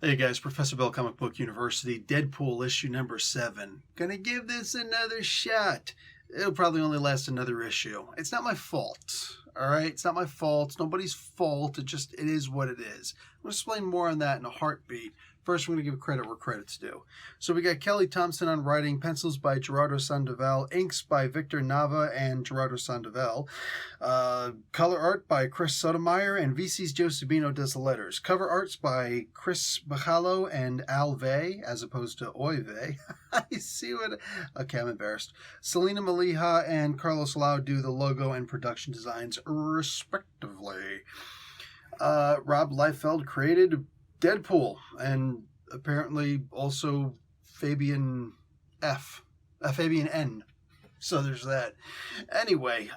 Hey guys, Professor Bell, Comic Book University, Deadpool issue number 7. Gonna give this another shot. It'll probably only last another issue. It's not my fault, alright? It's not my fault. It's nobody's fault. It is what it is. I'm gonna explain more on that in a heartbeat. First, we're going to give credit where credit's due. So we got Kelly Thompson on writing, pencils by Gerardo Sandoval, inks by Victor Nava and Gerardo Sandoval, color art by Chris Sotomayor, and VC's Joe Sabino does the letters. Cover arts by Chris Bacalo and Al Vey, as opposed to Oy Vey. I see what... Okay, I'm embarrassed. Selena Maliha and Carlos Lau do the logo and production designs, respectively. Rob Liefeld created Deadpool, and apparently also Fabian N. So there's that. Anyway,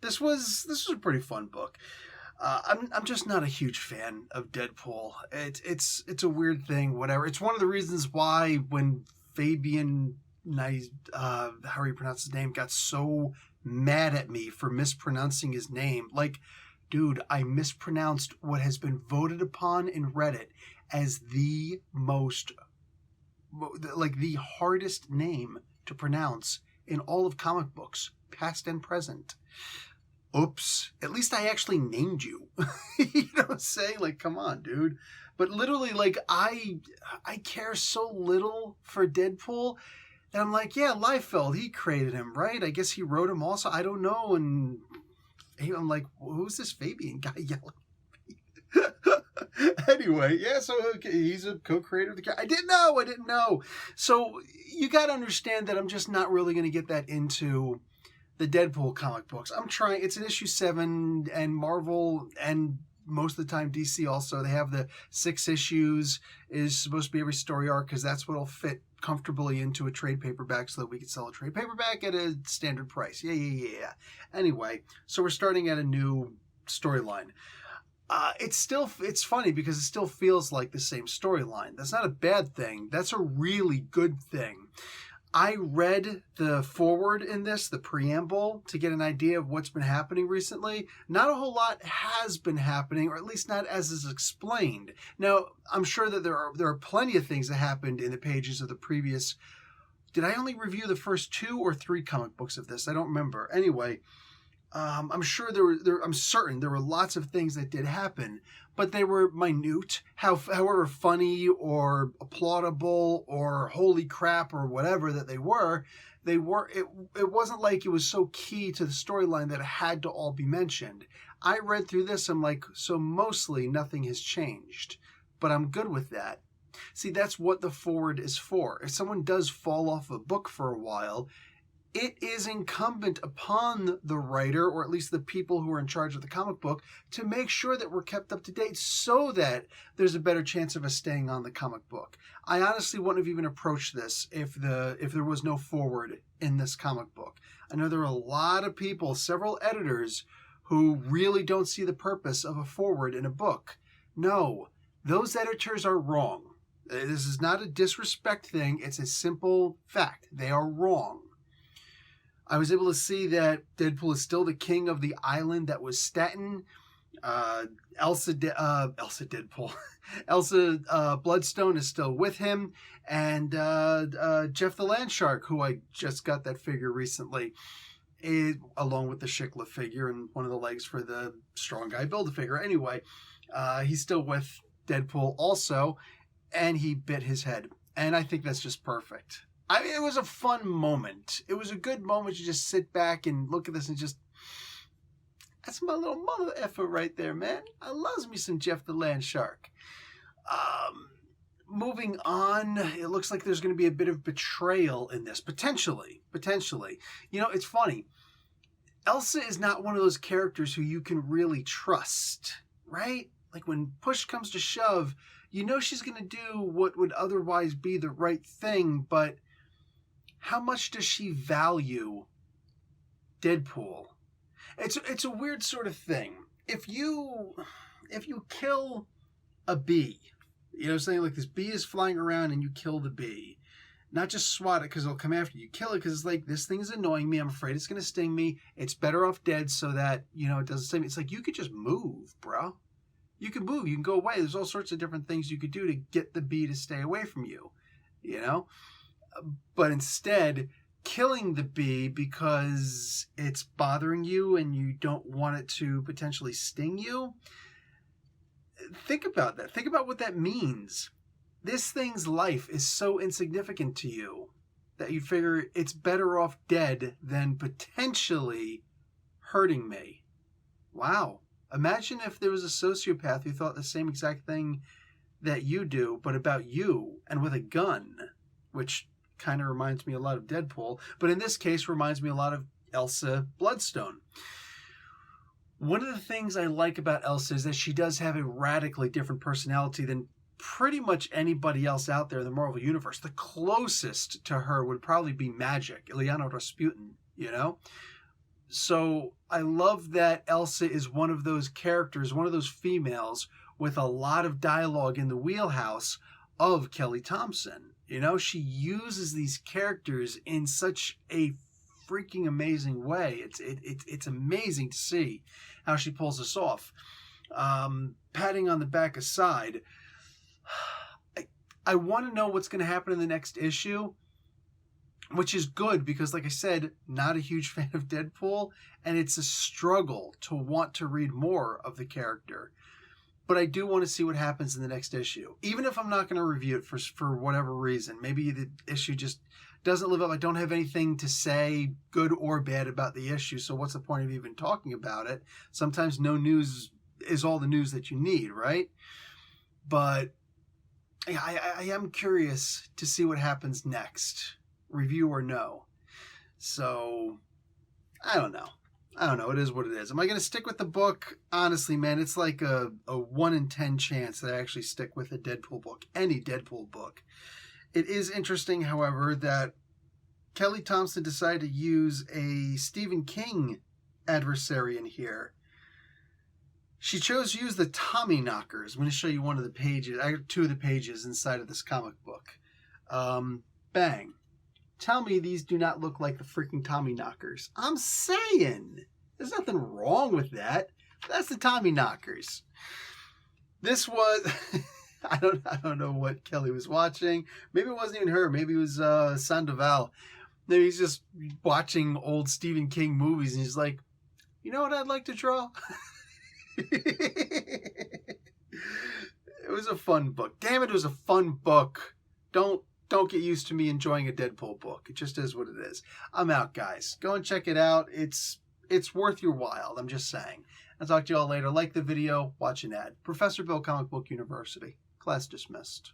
this was a pretty fun book. I'm just not a huge fan of Deadpool. It's a weird thing. Whatever. It's one of the reasons why when Fabian, how you pronounce his name, got so mad at me for mispronouncing his name, like. Dude, I mispronounced what has been voted upon in Reddit as the hardest name to pronounce in all of comic books, past and present. Oops. At least I actually named you. You know what I'm saying? Like, come on, dude. But literally, like, I care so little for Deadpool that I'm like, yeah, Liefeld, he created him, right? I guess he wrote him also. I don't know, and... I'm like, who's this Fabian guy yelling at me? Anyway, yeah, so okay, he's a co-creator of the character. I didn't know. So you got to understand that I'm just not really going to get that into the Deadpool comic books. I'm trying. It's an issue 7, and Marvel and most of the time DC also, they have the 6 issues is supposed to be every story arc because that's what'll fit comfortably into a trade paperback so that we can sell a trade paperback at a standard price. Yeah. Anyway, so we're starting at a new storyline. It's funny because it still feels like the same storyline. That's not a bad thing. That's a really good thing. I read the foreword in this, the preamble, to get an idea of what's been happening recently. Not a whole lot has been happening, or at least not as is explained. Now, I'm sure that there are plenty of things that happened in the pages of the previous... Did I only review the first 2 or 3 comic books of this? I don't remember. Anyway, I'm certain there were lots of things that did happen, but they were minute, however funny or applaudable or holy crap or whatever that they were. It wasn't like it was so key to the storyline that it had to all be mentioned. I read through this, I'm like, so mostly nothing has changed, but I'm good with that. See, that's what the forward is for. If someone does fall off a book for a while, it is incumbent upon the writer, or at least the people who are in charge of the comic book, to make sure that we're kept up to date so that there's a better chance of us staying on the comic book. I honestly wouldn't have even approached this if there was no forward in this comic book. I know there are a lot of people, several editors, who really don't see the purpose of a forward in a book. No, those editors are wrong. This is not a disrespect thing. It's a simple fact. They are wrong. I was able to see that Deadpool is still the king of the island that was Staten. Elsa Bloodstone is still with him. And Jeff the Landshark, who I just got that figure recently, along with the Shikla figure and one of the legs for the Strong Guy Build-A-Figure. Anyway, he's still with Deadpool also, and he bit his head. And I think that's just perfect. I mean, it was a fun moment. It was a good moment to just sit back and look at this and just... That's my little mother effer right there, man. I loves me some Jeff the Landshark. Moving on, it looks like there's going to be a bit of betrayal in this. Potentially. You know, it's funny. Elsa is not one of those characters who you can really trust, right? Like when push comes to shove, you know she's going to do what would otherwise be the right thing, but... How much does she value Deadpool? It's a weird sort of thing. If you kill a bee, you know what I'm saying? Like this bee is flying around and you kill the bee. Not just swat it because it'll come after you. Kill it because it's like, this thing is annoying me. I'm afraid it's going to sting me. It's better off dead so that, you know, it doesn't sting me. It's like, you could just move, bro. You can move. You can go away. There's all sorts of different things you could do to get the bee to stay away from you, you know? But instead, killing the bee because it's bothering you and you don't want it to potentially sting you. Think about that. Think about what that means. This thing's life is so insignificant to you that you figure it's better off dead than potentially hurting me. Wow. Imagine if there was a sociopath who thought the same exact thing that you do, but about you and with a gun, which kind of reminds me a lot of Deadpool, but in this case reminds me a lot of Elsa Bloodstone. One of the things I like about Elsa is that she does have a radically different personality than pretty much anybody else out there in the Marvel Universe. The closest to her would probably be Magic, Ilyana Rasputin, you know? So I love that Elsa is one of those characters, one of those females with a lot of dialogue in the wheelhouse of Kelly Thompson. You know, she uses these characters in such a freaking amazing way. It's amazing to see how she pulls this off. Patting on the back aside, I want to know what's going to happen in the next issue, which is good because, like I said, not a huge fan of Deadpool, and it's a struggle to want to read more of the character. But I do want to see what happens in the next issue. Even if I'm not going to review it for whatever reason. Maybe the issue just doesn't live up. I don't have anything to say, good or bad, about the issue, so what's the point of even talking about it? Sometimes no news is all the news that you need, right? But I am curious to see what happens next, review or no. So, I don't know. It is what it is. Am I going to stick with the book? Honestly, man, it's like a 1 in 10 chance that I actually stick with a Deadpool book. Any Deadpool book. It is interesting, however, that Kelly Thompson decided to use a Stephen King adversary in here. She chose to use the Tommy Knockers. I'm going to show you one of the pages. I got 2 of the pages inside of this comic book. Bang. Tell me these do not look like the freaking Tommy Knockers. I'm saying. There's nothing wrong with that. That's the Tommy Knockers. This was... I don't know what Kelly was watching. Maybe it wasn't even her. Maybe it was Sandoval. Maybe he's just watching old Stephen King movies and he's like, you know what I'd like to draw? It was a fun book. Damn it was a fun book. Don't get used to me enjoying a Deadpool book. It just is what it is. I'm out, guys. Go and check it out. It's worth your while. I'm just saying. I'll talk to you all later. Like the video. Watch an ad. Professor Bill, Comic Book University. Class dismissed.